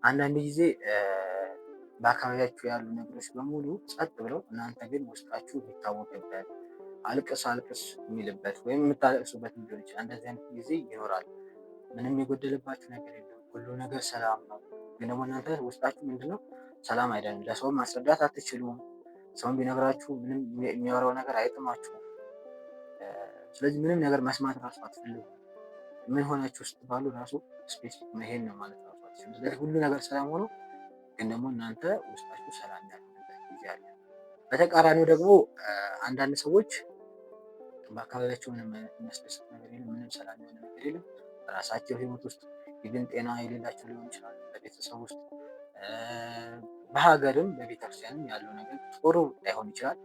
አንዳንድ ጊዜ በአካባቢያችሁ ያሉ ነገሮች በሙሉ ጸጥ ብለው እናንተ ግን ውስጣችሁ የሚታወቅበት አልቅስ አልቅስ የሚልበት ወይም የምታለቅሱበት ሊሆን ይችላል። እንደዚህ አይነት ጊዜ ይኖራል። ምንም የጎደለባችሁ ነገር የለም፣ ሁሉ ነገር ሰላም ነው። ግን ደግሞ እናንተ ውስጣችሁ ምንድነው ሰላም አይደለም። ለሰው ማስረዳት አትችሉም። ሰውን ቢነግራችሁ ምንም የሚያወራው ነገር አይጥማችሁም። ስለዚህ ምንም ነገር መስማት ራሱ አትፈልጉም። ምን ሆናችሁ ስትባሉ ራሱ ስፔሲፊክ መሄድ ነው ማለት ነው። ስለዚህ ሁሉ ነገር ሰላም ሆኖ ግን ደግሞ እናንተ ውስጣችሁ ሰላም ያልሆነበት ጊዜ አለ። በተቃራኒው ደግሞ አንዳንድ ሰዎች በአካባቢያቸው ምንም የሚያስደስት ነገር የለም፣ ምንም ሰላም የሆነ ነገር የለም። በራሳቸው ህይወት ውስጥ ይህን ጤና የሌላቸው ሊሆን ይችላል። በቤተሰብ ውስጥ በሀገርም በቤተክርስቲያንም ያለው ነገር ጥሩ ላይሆን ይችላል።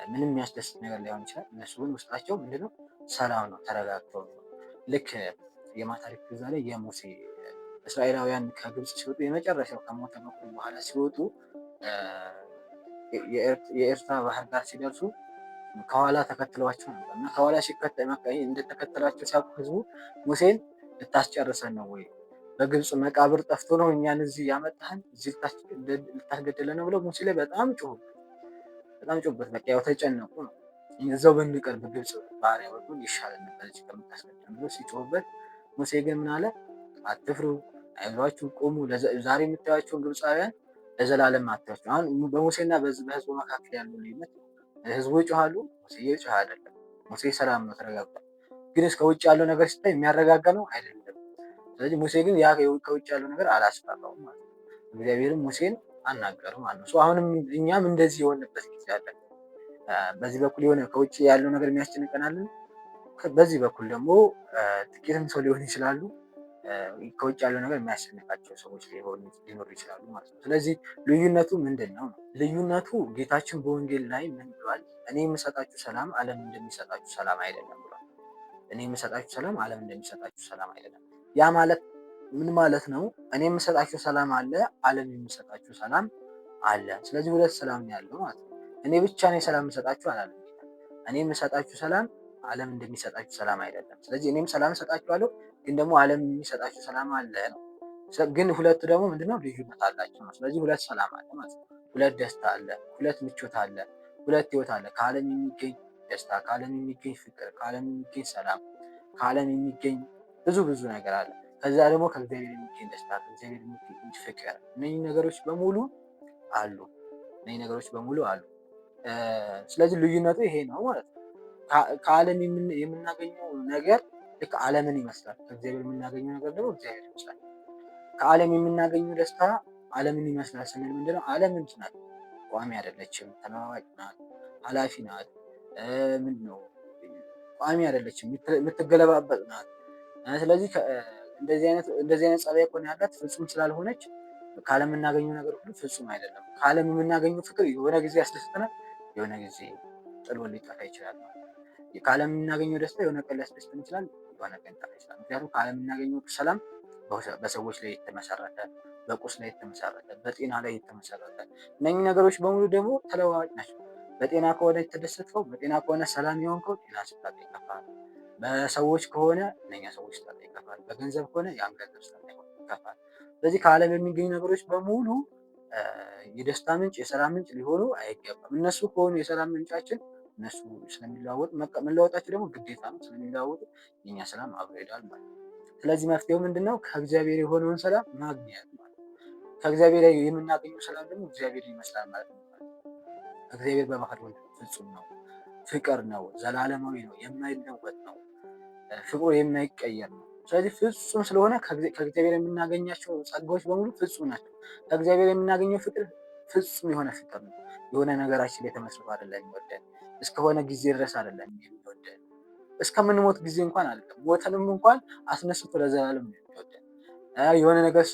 ምንም የሚያስደስት ነገር ላይሆን ይችላል። እነሱ ግን ውስጣቸው ምንድነው ሰላም ነው፣ ተረጋግተው ነው። ልክ የማታሪክ ግዛ ላይ የሙሴ እስራኤላውያን ከግብፅ ሲወጡ የመጨረሻው ከሞተ በኩል በኋላ ሲወጡ የኤርትራ ባህር ዳር ሲደርሱ ከኋላ ተከትለዋቸው ነበር እና ከኋላ እንደተከተላቸው ሲያውቁ ህዝቡ ሙሴን ልታስጨርሰን ነው ወይ? በግብፅ መቃብር ጠፍቶ ነው እኛን እዚህ ያመጣህን? እዚህ ልታስገድለን ነው ብለው ሙሴ ላይ በጣም ጮሁበት። በቃ ያው ተጨነቁ ነው። እዛው ብንቀር በግብፅ ባሪያ በኩል ይሻለን ነበር እዚህ ከምታስገድለን ብሎ ሲጮሁበት፣ ሙሴ ግን ምን አለ? አትፍሩ፣ አይዟችሁ፣ ቁሙ። ዛሬ የምታዩዋቸውን ግብፃውያን ለዘላለም አታዩአቸው። አሁን በሙሴና በህዝቡ መካከል ያለው ልዩነት ህዝቡ ይጮሃሉ፣ ሙሴ እየጮኸ አይደለም። ሙሴ ሰላም ነው፣ ተረጋግጧል። ግን እስከ ውጭ ያለው ነገር ሲታይ የሚያረጋጋ ነው አይደለም። ስለዚህ ሙሴ ግን ያ ከውጭ ያለው ነገር አላስፈራውም ማለት ነው። እግዚአብሔርም ሙሴን አናገረው ማለት ነው። አሁንም እኛም እንደዚህ የሆነበት ጊዜ አለ። በዚህ በኩል የሆነ ከውጭ ያለው ነገር የሚያስጨንቀናል፣ በዚህ በኩል ደግሞ ጥቂትም ሰው ሊሆን ይችላሉ ከውጭ ያለው ነገር የሚያስጨንቃቸው ሰዎች ሊኖሩ ይችላሉ ማለት ነው። ስለዚህ ልዩነቱ ምንድን ነው? ልዩነቱ ጌታችን በወንጌል ላይ ምን ብሏል? እኔ የምሰጣችሁ ሰላም ዓለም እንደሚሰጣችሁ ሰላም አይደለም ብሏል። እኔ የምሰጣችሁ ሰላም ዓለም እንደሚሰጣችሁ ሰላም አይደለም። ያ ማለት ምን ማለት ነው? እኔ የምሰጣችሁ ሰላም አለ፣ ዓለም የሚሰጣችሁ ሰላም አለ። ስለዚህ ሁለት ሰላም ነው ያለው ማለት ነው። እኔ ብቻ ነኝ ሰላም የምሰጣችሁ አላለም። እኔ የምሰጣችሁ ሰላም ዓለም እንደሚሰጣችሁ ሰላም አይደለም። ስለዚህ እኔም ሰላም እሰጣችኋለሁ፣ ግን ደግሞ ዓለም የሚሰጣችሁ ሰላም አለ ነው። ግን ሁለቱ ደግሞ ምንድነው ልዩነት አላቸው ነው። ስለዚህ ሁለት ሰላም አለ ማለት ነው። ሁለት ደስታ አለ፣ ሁለት ምቾት አለ፣ ሁለት ህይወት አለ። ከዓለም የሚገኝ ደስታ፣ ከዓለም የሚገኝ ፍቅር፣ ከዓለም የሚገኝ ሰላም፣ ከዓለም የሚገኝ ብዙ ነገር አለ። ከዛ ደግሞ ከእግዚአብሔር የሚገኝ ደስታ፣ ከእግዚአብሔር የሚገኝ ፍቅር፣ እነዚህ ነገሮች በሙሉ አሉ። ስለዚህ ልዩነቱ ይሄ ነው ማለት ነው። ከዓለም የምናገኘው ነገር ልክ ዓለምን ይመስላል። ከእግዚአብሔር የምናገኘው ነገር ደግሞ እግዚአብሔር ይመስላል። ከዓለም የምናገኘው ደስታ ዓለምን ይመስላል ስንል ምንድነው? ዓለም ምንድን ናት? ቋሚ አይደለችም፣ ተለዋዋጭ ናት፣ ኃላፊ ናት። ምንድነው? ቋሚ አይደለችም፣ የምትገለባበጥ ናት። ስለዚህ እንደዚህ አይነት ጸባይ እኮ ነው ያላት። ፍጹም ስላልሆነች ከዓለም የምናገኘው ነገር ሁሉ ፍጹም አይደለም። ከዓለም የምናገኘው ፍቅር የሆነ ጊዜ ያስደስተናል፣ የሆነ ጊዜ ጥሎ ሊጠፋ ይችላል። ከዓለም የምናገኘው ደስታ የሆነ ቀን ሊያስደስተን ይችላል፣ የሆነ ቀን ሊጠፋ ይችላል። ምክንያቱም ከዓለም የምናገኘው ሰላም በሰዎች ላይ የተመሰረተ፣ በቁስ ላይ የተመሰረተ፣ በጤና ላይ የተመሰረተ፣ እነኚህ ነገሮች በሙሉ ደግሞ ተለዋዋጭ ናቸው። በጤና ከሆነ የተደሰትከው፣ በጤና ከሆነ ሰላም የሆንከው ጤና ስታጣ ይከፋል። በሰዎች ከሆነ እነኛ ሰዎች ስታጣ ይከፋል። በገንዘብ ከሆነ ያን ገንዘብ ስታጣ ይከፋል። ስለዚህ ከዓለም የሚገኙ ነገሮች በሙሉ የደስታ ምንጭ፣ የሰላም ምንጭ ሊሆኑ አይገባም። እነሱ ከሆኑ የሰላም ምንጫችን እነሱ ስለሚለዋወጡ መለወጣቸው ደግሞ ግዴታ ነው። ስለሚለዋወጡ የኛ ሰላም አብሮ ይሄዳል ማለት ነው። ስለዚህ መፍትሄው ምንድነው? ከእግዚአብሔር የሆነውን ሰላም ማግኘት ማለት ነው። ከእግዚአብሔር የምናገኘው ሰላም ደግሞ እግዚአብሔር ይመስላል ማለት ነው። እግዚአብሔር በባህሪው ፍጹም ነው፣ ፍቅር ነው፣ ዘላለማዊ ነው፣ የማይለወጥ ነው፣ ፍቅሩ የማይቀየር ነው። ስለዚህ ፍጹም ስለሆነ ከእግዚአብሔር የምናገኛቸው ጸጋዎች በሙሉ ፍጹም ናቸው። ከእግዚአብሔር የምናገኘው ፍቅር ፍጹም የሆነ ፍቅር ነው። የሆነ ነገራችን ላይ ተመስርቶ አይደለም የሚወደን፣ እስከሆነ ጊዜ ድረስ አይደለም የሚወደን፣ እስከምንሞት ጊዜ እንኳን አይደለም፣ ሞተንም እንኳን አስነስቶ ለዘላለም ነው የሚወደን። የሆነ ነገር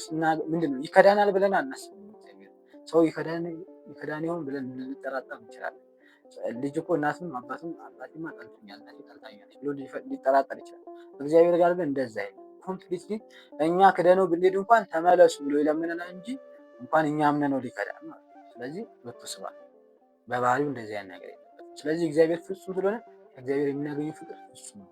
ምንድነው ይከዳናል ብለን አናስብም። ሰው ይከዳን ይሆን ብለን ልንጠራጠር እንችላለን። ልጅ እኮ እናትም አባትም አባቴማ ጠልቶኛል እናቴ ጠልታኛለች ብሎ ሊጠራጠር ይችላል። እግዚአብሔር ጋር ግን እንደዛ አይደለም። ኮምፕሊትሊ እኛ ክደነው ብንሄድ እንኳን ተመለሱ ብሎ ይለምነናል እንጂ እንኳን እኛ አምነነው ሊከዳን ማለት ነው። ስለዚህ በተስባል በባህሪው እንደዚህ አይነት ነገር የለበትም። ስለዚህ እግዚአብሔር ፍጹም ስለሆነ ከእግዚአብሔር የምናገኘው ፍቅር ፍጹም ነው።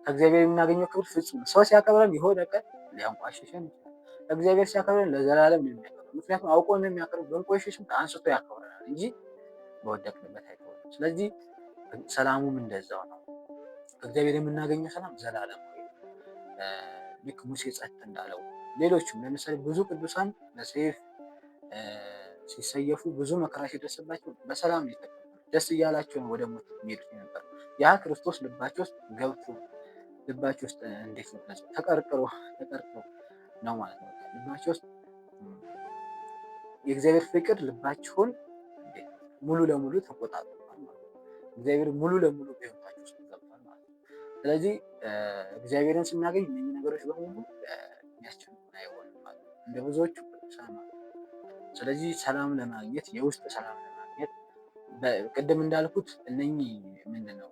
ከእግዚአብሔር የምናገኘው ክብር ፍጹም ነው። ሰው ሲያከብረን የሆነ ቀን ሊያንቋሽሸን ይችላል። እግዚአብሔር ሲያከብረን ለዘላለም ነው የሚያከብረን። ምክንያቱም አውቆ ነው የሚያከብረን። ብንቆሽሽም አንስቶ ያከብረናል እንጂ በወደቅንበት አይተወንም። ስለዚህ ሰላሙም እንደዛው ነው። ከእግዚአብሔር የምናገኘው ሰላም ዘላለማዊ ልክ ሙሴ ጸጥ እንዳለው ሌሎችም ለምሳሌ ብዙ ቅዱሳን በሰይፍ ሲሰየፉ ብዙ መከራ ሲደርስባቸው በሰላም ነው የተቀበሉት። ደስ እያላቸው ነው ወደ ሞት የሚሄዱት ነበር። ያ ክርስቶስ ልባቸው ውስጥ ገብቶ ልባቸው ውስጥ እንዴት ነው ተቀርቅሮ ነው ማለት ነው። ልባቸው ውስጥ የእግዚአብሔር ፍቅር ልባችሁን ሙሉ ለሙሉ ተቆጣጥሯል ማለት ነው። እግዚአብሔር ሙሉ ለሙሉ በሕይወታችሁ ውስጥ ገብቷል ማለት ነው። ስለዚህ እግዚአብሔርን ስናገኝ እነዚህ ነገሮች በሙሉ የሚያስጨንቁን አይሆንም ማለት ነው፣ እንደ ብዙዎቹ ቅዱሳን ማለት ነው። ስለዚህ ሰላም ለማግኘት የውስጥ ሰላም ለማግኘት ቅድም እንዳልኩት እነኚህ ምንድን ነው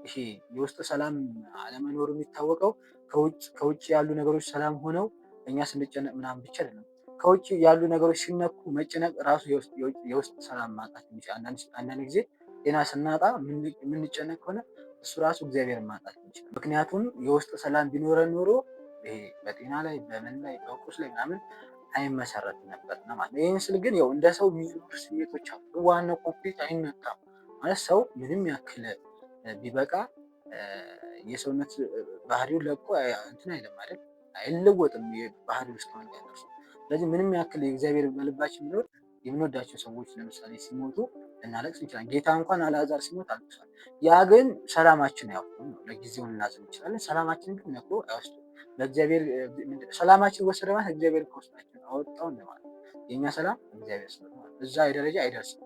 ይሄ የውስጥ ሰላም አለመኖሩ የሚታወቀው ከውጭ ያሉ ነገሮች ሰላም ሆነው እኛ ስንጨነቅ ምናምን ብቻ አይደለም። ከውጭ ያሉ ነገሮች ሲነኩ መጨነቅ ራሱ የውስጥ ሰላም ማጣት ይችላል። አንዳንድ ጊዜ ጤና ስናጣ የምንጨነቅ ከሆነ እሱ ራሱ እግዚአብሔርን ማጣት ይችላል። ምክንያቱም የውስጥ ሰላም ቢኖረን ኖሮ ይሄ በጤና ላይ በምን ላይ በቁስ ላይ ምናምን አይመሰረት ነበር ማለት። ይህን ስል ግን ያው እንደ ሰው የሚኖሩ ስሜቶች አሉ። ዋናው ኮንፍሊክት አይመጣም ማለት ሰው ምንም ያክል ቢበቃ የሰውነት ባህሪውን ለቆ እንትን አይልም አይደል፣ አይለወጥም ባህሪው እስከሆነ ያደርሱ። ስለዚህ ምንም ያክል የእግዚአብሔር በልባችን ቢኖር የምንወዳቸው ሰዎች ለምሳሌ ሲሞቱ ልናለቅስ እንችላለን። ጌታ እንኳን አልዓዛር ሲሞት አልቅሷል። ያ ግን ሰላማችን አያውቅም ነው። ለጊዜው ልናዝን እንችላለን፣ ሰላማችን ግን ነቅሎ አይወስድም። ለእግዚአብሔር ሰላማችን ወሰደ ማለት እግዚአብሔር ከውስጣችን አወጣው እንደማለት። የእኛ ሰላም እግዚአብሔር ስለሆነ እዛ ደረጃ አይደርስም።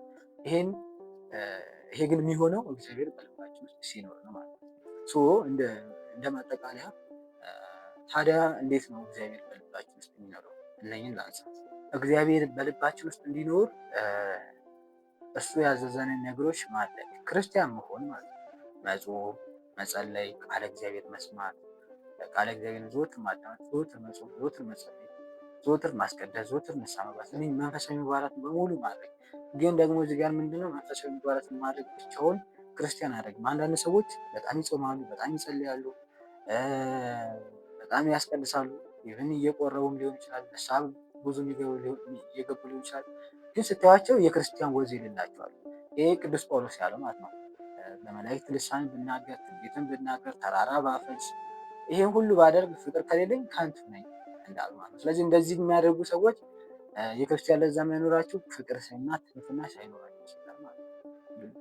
ይሄ ግን የሚሆነው እግዚአብሔር በልባችን ውስጥ ሲኖር ነው ማለት ነው። እንደ ማጠቃለያ ታዲያ እንዴት ነው እግዚአብሔር በልባችን ውስጥ የሚኖረው? እነኝን ላንሳ። እግዚአብሔር በልባችን ውስጥ እንዲኖር እሱ ያዘዘንን ነገሮች ማድረግ፣ ክርስቲያን መሆን ማለት ነው። መጾም፣ መጸለይ፣ ቃለ እግዚአብሔር መስማት፣ ቃለ እግዚአብሔር ዘወትር ማዳመጥ፣ ዘወትር መጾም፣ ዘወትር መጸለይ፣ ዘወትር ማስቀደስ፣ ዘወትር ንስሐ መግባት፣ እነኝህ መንፈሳዊ ምግባራት በሙሉ ማድረግ። ግን ደግሞ እዚህ ጋር ምንድነው መንፈሳዊ ምግባራትን ማድረግ ብቻውን ክርስቲያን አያደርግም። አንዳንድ ሰዎች በጣም ይጾማሉ፣ በጣም ይጸልያሉ፣ በጣም ያስቀድሳሉ፣ ይህን እየቆረቡም ሊሆን ይችላል፣ ንስሐ ብዙ እየገቡ ሊሆን ይችላል። ግን ስታያቸው የክርስቲያን ወዝ የሌላቸዋል። ይሄ ቅዱስ ጳውሎስ ያለው ማለት ነው። በመላእክት ልሳን ብናገር፣ ትንቢትን ብናገር፣ ተራራ ባፈልስ፣ ይሄን ሁሉ ባደርግ ፍቅር ከሌለኝ ከንቱ ነኝ እንዳሉ ማለት ነው። ስለዚህ እንደዚህ የሚያደርጉ ሰዎች የክርስቲያን ለዛ የማይኖራቸው ፍቅር እና ትህትና ሳይኖራቸው ይችላል ማለት ነው።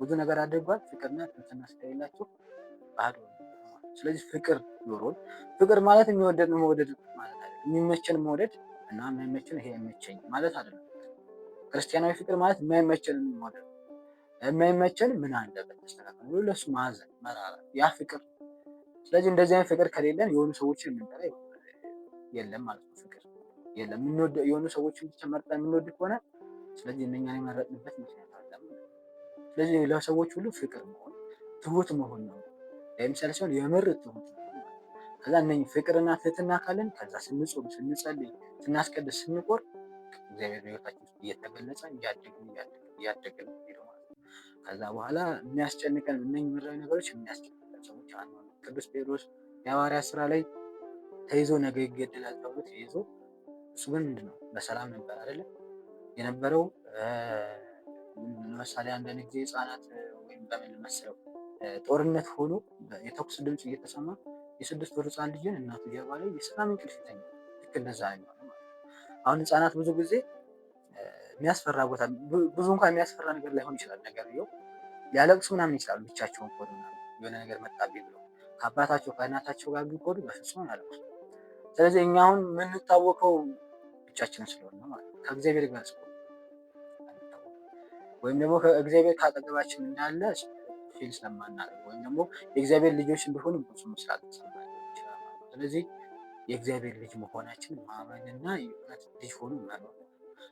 ብዙ ነገር አድርጓል፣ ፍቅርና ትህትና ስለሌላቸው ባዶ። ስለዚህ ፍቅር ኖሮን፣ ፍቅር ማለት የሚወደድ መውደድ ማለት አይደለም። የሚመቸን መውደድ እና የማይመቸን ይሄ አይመቸኝ ማለት አይደለም። ክርስቲያናዊ ፍቅር ማለት የማይመቸን መውደድ፣ የማይመቸን ምን አለበት ተስተካከል ብሎ ለሱ ማዘን፣ መራራት፣ ያ ፍቅር። ስለዚህ እንደዚህ አይነት ፍቅር ከሌለን የሆኑ ሰዎችን የምንጠላ የለም ማለት ነው። ፍቅር የለም የሆኑ ሰዎችን ብቻ መርጠን የምንወድ ከሆነ ስለዚህ እነኛን የመረጥንበት ምክንያት አለ። ስለዚህ ለሰዎች ሁሉ ፍቅር መሆን፣ ትሁት መሆን ነው። ለምሳሌ ሲሆን የምር ትሁት መሆን። ከዛ እነኝህ ፍቅርና ትህትና ካለን ከዛ ስንጾም፣ ስንጸልይ፣ ስናስቀድስ፣ ስንቆር እግዚአብሔር በሕይወታችን ውስጥ እየተገለጸ እያደግን ሄደ ማለት ነው። ከዛ በኋላ የሚያስጨንቀን እነኝህ ምድራዊ ነገሮች የሚያስጨንቀን ሰዎች አንሆንም። ቅዱስ ጴጥሮስ የሐዋርያት ሥራ ላይ ተይዞ ነገ ይገደላል ተብሎ ተይዞ እሱ ግን ምንድነው በሰላም ነበር አይደለም የነበረው። ለምሳሌ አንዳንድ ጊዜ ህፃናት ወይም በምን መሰለው ጦርነት ሆኖ የተኩስ ድምፅ እየተሰማ የ6 ወር ህፃን ልጅን እናቱ ጀርባ ላይ የሰላም እንቅልፍ ይተኛል። ልክ እንደዛ ነው ማለት ነው። አሁን ህፃናት ብዙ ጊዜ የሚያስፈራ ቦታ ብዙ እንኳን የሚያስፈራ ነገር ላይሆን ይችላል፣ ነገር ሊያለቅሱ ምናምን ይችላሉ ብቻቸውን ከሆኑ የሆነ ነገር መጣብኝ ብለው ከአባታቸው ከእናታቸው ጋር ግን ከሆኑ በፍጹም ያለቅሱ። ስለዚህ እኛ አሁን የምንታወቀው ብቻችንን ስለሆነ ማለት ነው። ከእግዚአብሔር ጋር ስለሆነ ወይም ደግሞ ከእግዚአብሔር ካጠገባችን እንዳለ ፊል ስለማናደርግ ወይም ደግሞ የእግዚአብሔር ልጆች እንደሆኑ ብዙ ስላልተሰማን ይችላል። ስለዚህ የእግዚአብሔር ልጅ መሆናችን ማመንና የእውነት ልጅ ሆኑ መኖር።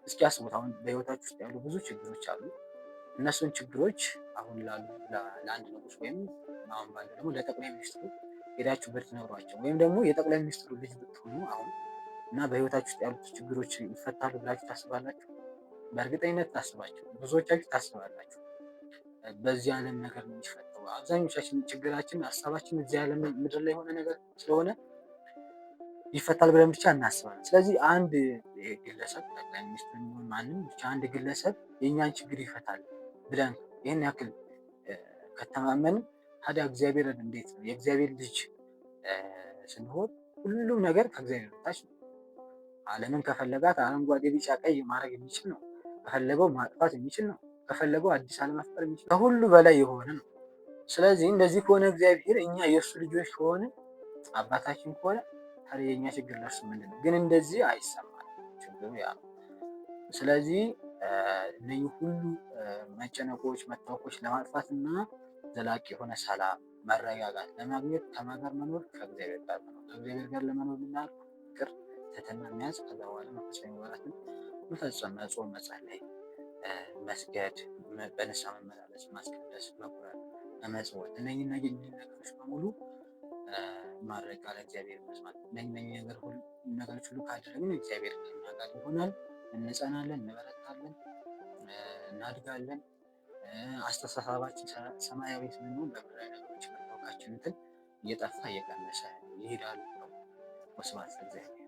እስኪ አስቡት፣ አሁን በህይወታችሁ ውስጥ ያሉ ብዙ ችግሮች አሉ። እነሱን ችግሮች አሁን ለአንድ ንጉስ ወይም አሁን ባለ ደግሞ ለጠቅላይ ሚኒስትሩ ሄዳችሁ ብትነግሯቸው ወይም ደግሞ የጠቅላይ ሚኒስትሩ ልጅ ብትሆኑ አሁን እና በህይወታችሁ ውስጥ ያሉት ችግሮች ይፈታሉ ብላችሁ ታስባላችሁ? በእርግጠኝነት ታስባችሁ ብዙዎቻችሁ ታስባላችሁ። በዚህ ዓለም ነገር ነው የሚፈጠው። አብዛኞቻችን ችግራችን ሀሳባችን እዚህ ዓለም ምድር ላይ የሆነ ነገር ስለሆነ ይፈታል ብለን ብቻ እናስባለን። ስለዚህ አንድ ግለሰብ ጠቅላይ ሚኒስትር የሚሆን ማንም ብቻ አንድ ግለሰብ የእኛን ችግር ይፈታል ብለን ይህን ያክል ከተማመን ታዲያ እግዚአብሔርን እንዴት ነው? የእግዚአብሔር ልጅ ስንሆን ሁሉም ነገር ከእግዚአብሔር በታች ነው። ዓለምን ከፈለጋት አረንጓዴ፣ ቢጫ፣ ቀይ ማድረግ የሚችል ነው። ከፈለገው ማጥፋት የሚችል ነው። ከፈለገው አዲስ ዓለም መፍጠር የሚችል ከሁሉ በላይ የሆነ ነው። ስለዚህ እንደዚህ ከሆነ እግዚአብሔር እኛ የእሱ ልጆች ከሆነ አባታችን ከሆነ ታዲያ የኛ ችግር ለእርሱ ምንድን ነው? ግን እንደዚህ አይሰማል። ችግሩ ያ ነው። ስለዚህ እነዚህ ሁሉ መጨነቆች፣ መታወቆች ለማጥፋት እና ዘላቂ የሆነ ሰላም፣ መረጋጋት ለማግኘት ከማን ጋር መኖር? ከእግዚአብሔር ጋር መኖር። ከእግዚአብሔር ጋር ለመኖር የምናደርገው ፍቅር፣ ትህትና መያዝ፣ ከዛ በኋላ መንፈሳዊ ምግባራትን መፈጸም፣ መጾም፣ መጸለይ፣ መስገድ፣ በንስሐ መመላለስ፣ ማስቀደስ፣ መቁረብ፣ መመጽወት እነኚህ ነገሮች በሙሉ ማድረግ ቃለ እግዚአብሔር መስማት እነኚህ ነገሮች ሁሉ ካደረግን እግዚአብሔር ከእኛ ጋር ይሆናል። እንጸናለን፣ እንበረታለን፣ እናድጋለን። አስተሳሰባችን ሰማያዊ ስንሆን በምድራዊ ነገሮች መታወቃችን እየጠፋ እየቀነሰ ይሄዳል። ወስብሐት ለእግዚአብሔር።